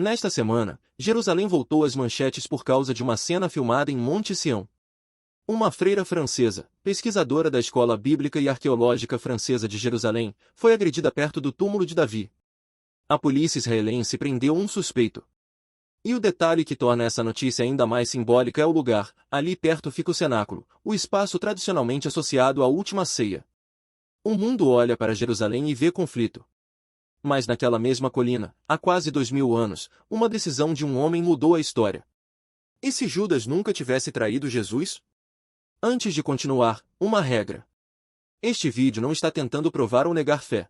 Nesta semana, Jerusalém voltou às manchetes por causa de uma cena filmada em Monte Sião. Uma freira francesa, pesquisadora da Escola Bíblica e Arqueológica Francesa de Jerusalém, foi agredida perto do túmulo de Davi. A polícia israelense prendeu um suspeito. E o detalhe que torna essa notícia ainda mais simbólica é o lugar. Ali perto fica o cenáculo, o espaço tradicionalmente associado à última ceia. O mundo olha para Jerusalém e vê conflito. Mas naquela mesma colina, há quase 2000 anos, uma decisão de um homem mudou a história. E se Judas nunca tivesse traído Jesus? Antes de continuar, uma regra. Este vídeo não está tentando provar ou negar fé.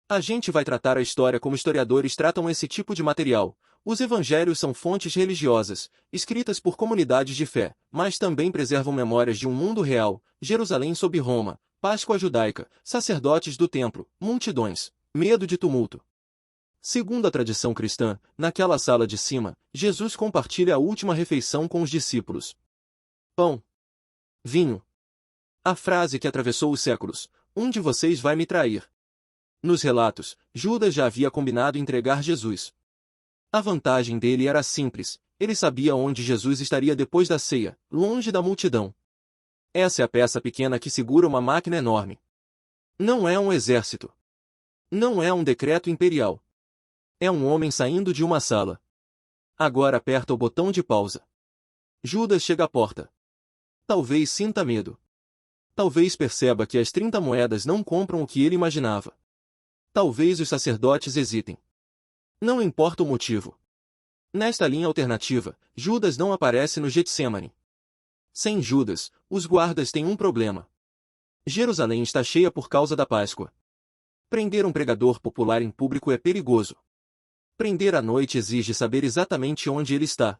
A gente vai tratar a história como historiadores tratam esse tipo de material. Os evangelhos são fontes religiosas, escritas por comunidades de fé, mas também preservam memórias de um mundo real, Jerusalém sob Roma, Páscoa judaica, sacerdotes do templo, multidões, medo de tumulto. Segundo a tradição cristã, naquela sala de cima, Jesus compartilha a última refeição com os discípulos. Pão. Vinho. A frase que atravessou os séculos, um de vocês vai me trair. Nos relatos, Judas já havia combinado entregar Jesus. A vantagem dele era simples, ele sabia onde Jesus estaria depois da ceia, longe da multidão. Essa é a peça pequena que segura uma máquina enorme. Não é um exército. Não é um decreto imperial. É um homem saindo de uma sala. Agora aperta o botão de pausa. Judas chega à porta. Talvez sinta medo. Talvez perceba que as 30 moedas não compram o que ele imaginava. Talvez os sacerdotes hesitem. Não importa o motivo. Nesta linha alternativa, Judas não aparece no Getsemane. Sem Judas, os guardas têm um problema. Jerusalém está cheia por causa da Páscoa. Prender um pregador popular em público é perigoso. Prender à noite exige saber exatamente onde ele está.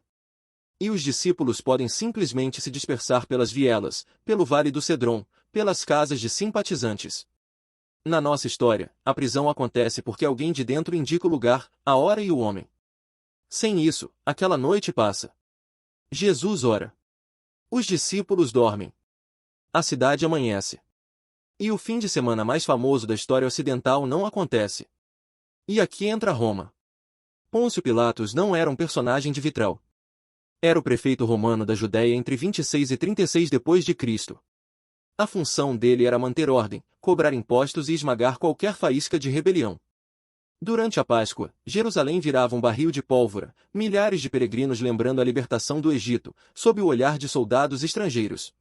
E os discípulos podem simplesmente se dispersar pelas vielas, pelo Vale do Cedron, pelas casas de simpatizantes. Na nossa história, a prisão acontece porque alguém de dentro indica o lugar, a hora e o homem. Sem isso, aquela noite passa. Jesus ora. Os discípulos dormem. A cidade amanhece. E o fim de semana mais famoso da história ocidental não acontece. E aqui entra Roma. Pôncio Pilatos não era um personagem de vitral. Era o prefeito romano da Judéia entre 26 e 36 d.C. A função dele era manter ordem, cobrar impostos e esmagar qualquer faísca de rebelião. Durante a Páscoa, Jerusalém virava um barril de pólvora, milhares de peregrinos lembrando a libertação do Egito, sob o olhar de soldados estrangeiros.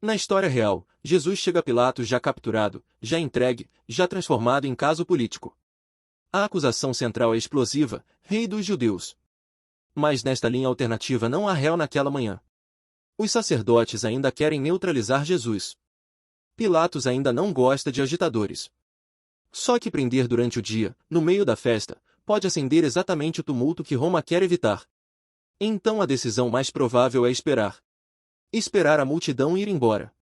Na história real, Jesus chega a Pilatos já capturado, já entregue, já transformado em caso político. A acusação central é explosiva, rei dos judeus. Mas nesta linha alternativa não há réu naquela manhã. Os sacerdotes ainda querem neutralizar Jesus. Pilatos ainda não gosta de agitadores. Só que prender durante o dia, no meio da festa, pode acender exatamente o tumulto que Roma quer evitar. Então a decisão mais provável é esperar. Esperar a multidão ir embora.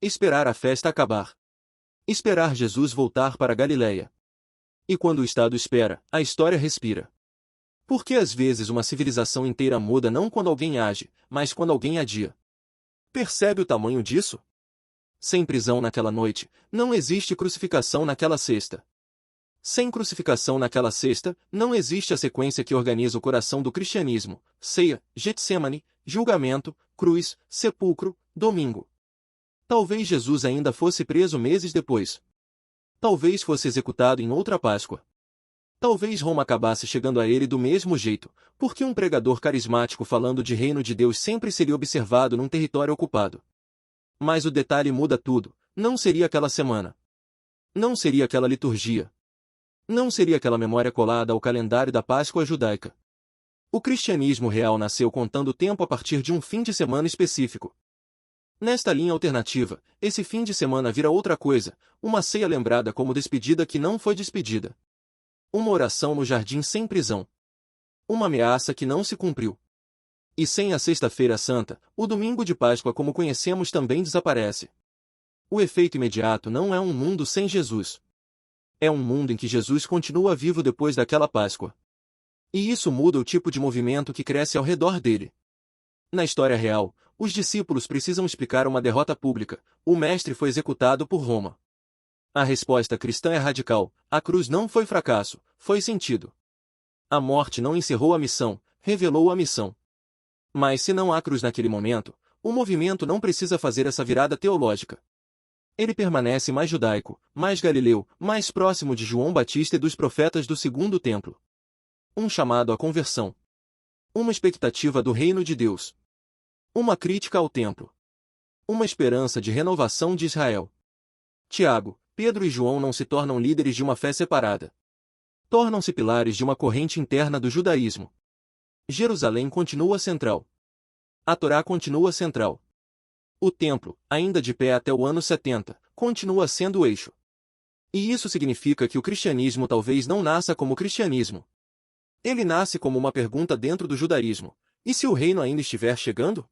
Esperar a festa acabar. Esperar Jesus voltar para Galiléia. E quando o Estado espera, a história respira. Porque às vezes uma civilização inteira muda não quando alguém age, mas quando alguém adia. Percebe o tamanho disso? Sem prisão naquela noite, não existe crucificação naquela sexta. Sem crucificação naquela sexta, não existe a sequência que organiza o coração do cristianismo: ceia, Getsemane, julgamento, cruz, sepulcro, domingo. Talvez Jesus ainda fosse preso meses depois. Talvez fosse executado em outra Páscoa. Talvez Roma acabasse chegando a ele do mesmo jeito, porque um pregador carismático falando de reino de Deus sempre seria observado num território ocupado. Mas o detalhe muda tudo: não seria aquela semana. Não seria aquela liturgia. Não seria aquela memória colada ao calendário da Páscoa judaica. O cristianismo real nasceu contando tempo a partir de um fim de semana específico. Nesta linha alternativa, esse fim de semana vira outra coisa, uma ceia lembrada como despedida que não foi despedida. Uma oração no jardim sem prisão. Uma ameaça que não se cumpriu. E sem a Sexta-feira Santa, o domingo de Páscoa como conhecemos também desaparece. O efeito imediato não é um mundo sem Jesus. É um mundo em que Jesus continua vivo depois daquela Páscoa. E isso muda o tipo de movimento que cresce ao redor dele. Na história real, os discípulos precisam explicar uma derrota pública: o mestre foi executado por Roma. A resposta cristã é radical: a cruz não foi fracasso, foi sentido. A morte não encerrou a missão, revelou a missão. Mas se não há cruz naquele momento, o movimento não precisa fazer essa virada teológica. Ele permanece mais judaico, mais galileu, mais próximo de João Batista e dos profetas do segundo templo. Um chamado à conversão. Uma expectativa do reino de Deus. Uma crítica ao templo. Uma esperança de renovação de Israel. Tiago, Pedro e João não se tornam líderes de uma fé separada. Tornam-se pilares de uma corrente interna do judaísmo. Jerusalém continua central. A Torá continua central. O templo, ainda de pé até o ano 70, continua sendo o eixo. E isso significa que o cristianismo talvez não nasça como cristianismo. Ele nasce como uma pergunta dentro do judaísmo: e se o reino ainda estiver chegando?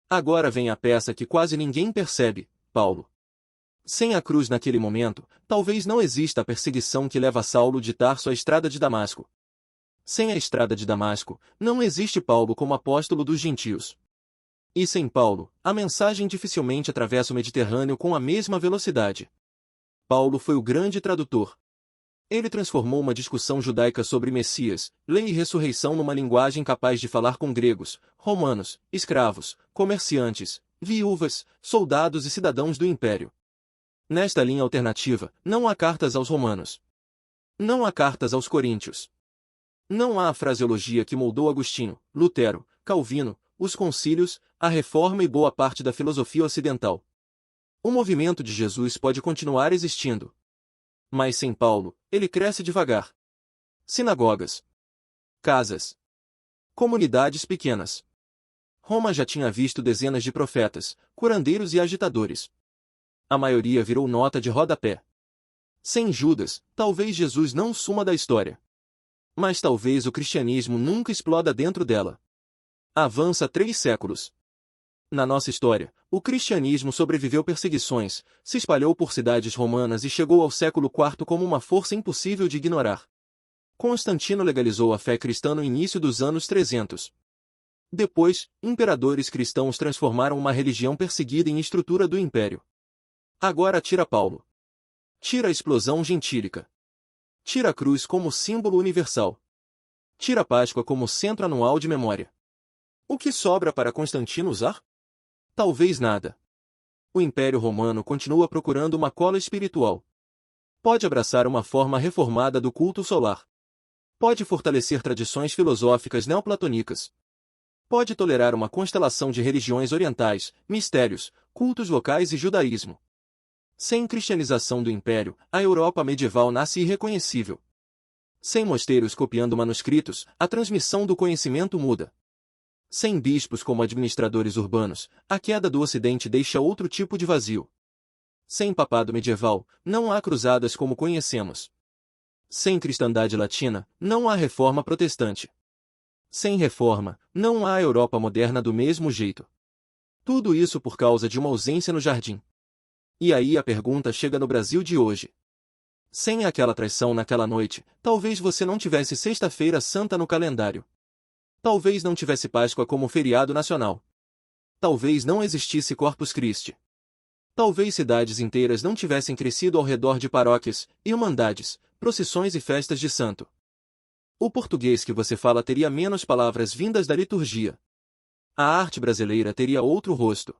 Agora vem a peça que quase ninguém percebe, Paulo. Sem a cruz naquele momento, talvez não exista a perseguição que leva Saulo de Tarso à estrada de Damasco. Sem a estrada de Damasco, não existe Paulo como apóstolo dos gentios. E sem Paulo, a mensagem dificilmente atravessa o Mediterrâneo com a mesma velocidade. Paulo foi o grande tradutor. Ele transformou uma discussão judaica sobre Messias, lei e ressurreição numa linguagem capaz de falar com gregos, romanos, escravos, comerciantes, viúvas, soldados e cidadãos do império. Nesta linha alternativa, não há cartas aos romanos. Não há cartas aos coríntios. Não há a fraseologia que moldou Agostinho, Lutero, Calvino, os concílios, a reforma e boa parte da filosofia ocidental. O movimento de Jesus pode continuar existindo. Mas sem Paulo, ele cresce devagar. Sinagogas. Casas. Comunidades pequenas. Roma já tinha visto dezenas de profetas, curandeiros e agitadores. A maioria virou nota de rodapé. Sem Judas, talvez Jesus não suma da história. Mas talvez o cristianismo nunca exploda dentro dela. Avança 3 séculos. Na nossa história, o cristianismo sobreviveu perseguições, se espalhou por cidades romanas e chegou ao século IV como uma força impossível de ignorar. Constantino legalizou a fé cristã no início dos anos 300. Depois, imperadores cristãos transformaram uma religião perseguida em estrutura do império. Agora tira Paulo. Tira a explosão gentílica. Tira a cruz como símbolo universal. Tira a Páscoa como centro anual de memória. O que sobra para Constantino usar? Talvez nada. O Império Romano continua procurando uma cola espiritual. Pode abraçar uma forma reformada do culto solar. Pode fortalecer tradições filosóficas neoplatônicas. Pode tolerar uma constelação de religiões orientais, mistérios, cultos locais e judaísmo. Sem cristianização do Império, a Europa medieval nasce irreconhecível. Sem mosteiros copiando manuscritos, a transmissão do conhecimento muda. Sem bispos como administradores urbanos, a queda do Ocidente deixa outro tipo de vazio. Sem papado medieval, não há cruzadas como conhecemos. Sem cristandade latina, não há reforma protestante. Sem reforma, não há Europa moderna do mesmo jeito. Tudo isso por causa de uma ausência no jardim. E aí a pergunta chega no Brasil de hoje. Sem aquela traição naquela noite, talvez você não tivesse Sexta-feira Santa no calendário. Talvez não tivesse Páscoa como feriado nacional. Talvez não existisse Corpus Christi. Talvez cidades inteiras não tivessem crescido ao redor de paróquias, irmandades, procissões e festas de santo. O português que você fala teria menos palavras vindas da liturgia. A arte brasileira teria outro rosto.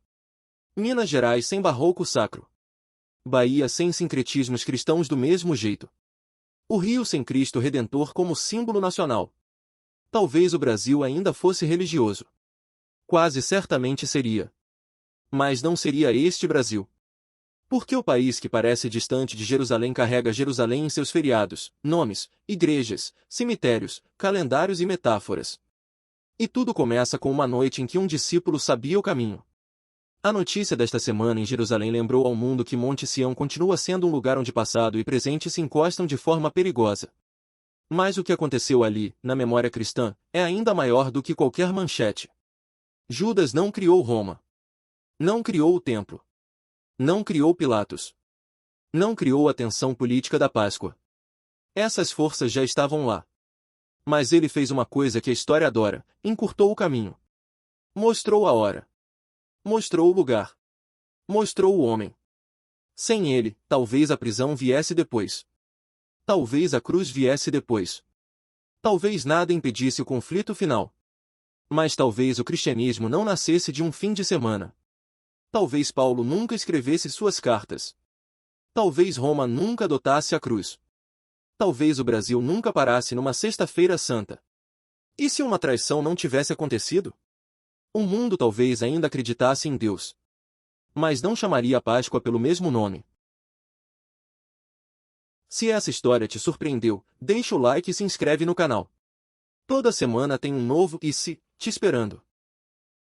Minas Gerais sem barroco sacro. Bahia sem sincretismos cristãos do mesmo jeito. O Rio sem Cristo Redentor como símbolo nacional. Talvez o Brasil ainda fosse religioso. Quase certamente seria. Mas não seria este Brasil. Porque o país que parece distante de Jerusalém carrega Jerusalém em seus feriados, nomes, igrejas, cemitérios, calendários e metáforas. E tudo começa com uma noite em que um discípulo sabia o caminho. A notícia desta semana em Jerusalém lembrou ao mundo que Monte Sião continua sendo um lugar onde passado e presente se encostam de forma perigosa. Mas o que aconteceu ali, na memória cristã, é ainda maior do que qualquer manchete. Judas não criou Roma. Não criou o templo. Não criou Pilatos. Não criou a tensão política da Páscoa. Essas forças já estavam lá. Mas ele fez uma coisa que a história adora: encurtou o caminho. Mostrou a hora. Mostrou o lugar. Mostrou o homem. Sem ele, talvez a prisão viesse depois. Talvez a cruz viesse depois. Talvez nada impedisse o conflito final. Mas talvez o cristianismo não nascesse de um fim de semana. Talvez Paulo nunca escrevesse suas cartas. Talvez Roma nunca adotasse a cruz. Talvez o Brasil nunca parasse numa sexta-feira santa. E se uma traição não tivesse acontecido? O mundo talvez ainda acreditasse em Deus. Mas não chamaria a Páscoa pelo mesmo nome. Se essa história te surpreendeu, deixa o like e se inscreve no canal. Toda semana tem um novo e se te esperando.